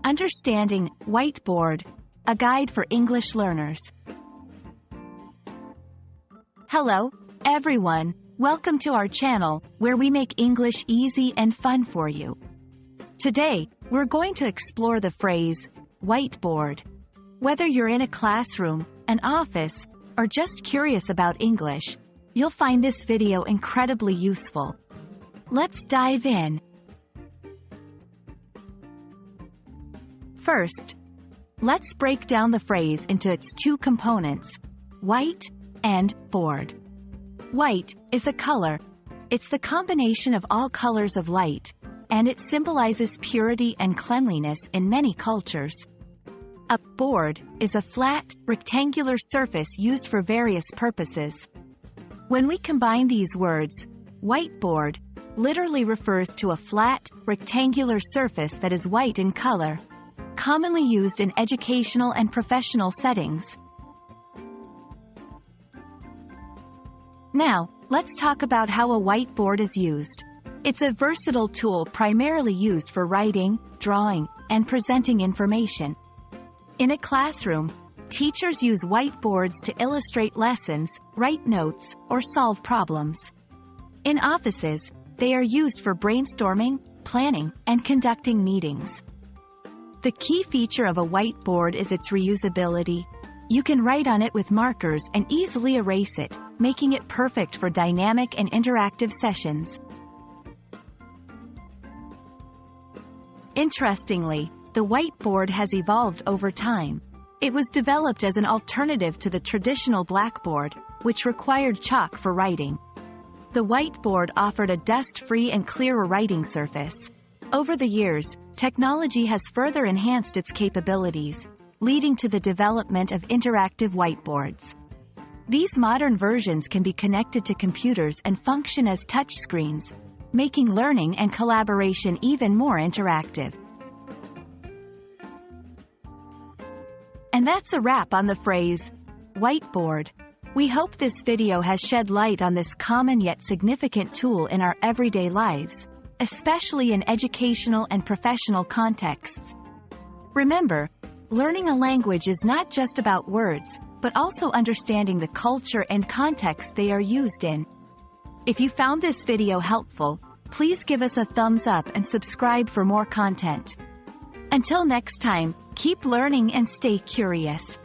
Understanding Whiteboard, a guide for English learners. Hello, everyone. Welcome to our channel, where we make English easy and fun for you. Today, we're going to explore the phrase, whiteboard. Whether you're in a classroom, an office, or just curious about English, you'll find this video incredibly useful. Let's dive in. First, let's break down the phrase into its two components, white and board. White is a color. It's the combination of all colors of light, and it symbolizes purity and cleanliness in many cultures. A board is a flat, rectangular surface used for various purposes. When we combine these words, whiteboard literally refers to a flat, rectangular surface that is white in color, commonly used in educational and professional settings. Now, let's talk about how a whiteboard is used. It's a versatile tool primarily used for writing, drawing, and presenting information. In a classroom, teachers use whiteboards to illustrate lessons, write notes, or solve problems. In offices, they are used for brainstorming, planning, and conducting meetings. The key feature of a whiteboard is its reusability. You can write on it with markers and easily erase it, making it perfect for dynamic and interactive sessions. Interestingly, the whiteboard has evolved over time. It was developed as an alternative to the traditional blackboard, which required chalk for writing. The whiteboard offered a dust-free and clearer writing surface. Over the years, technology has further enhanced its capabilities, leading to the development of interactive whiteboards. These modern versions can be connected to computers and function as touchscreens, making learning and collaboration even more interactive. And that's a wrap on the phrase, whiteboard. We hope this video has shed light on this common yet significant tool in our everyday lives, especially in educational and professional contexts. Remember, learning a language is not just about words, but also understanding the culture and context they are used in. If you found this video helpful, please give us a thumbs up and subscribe for more content. Until next time, keep learning and stay curious.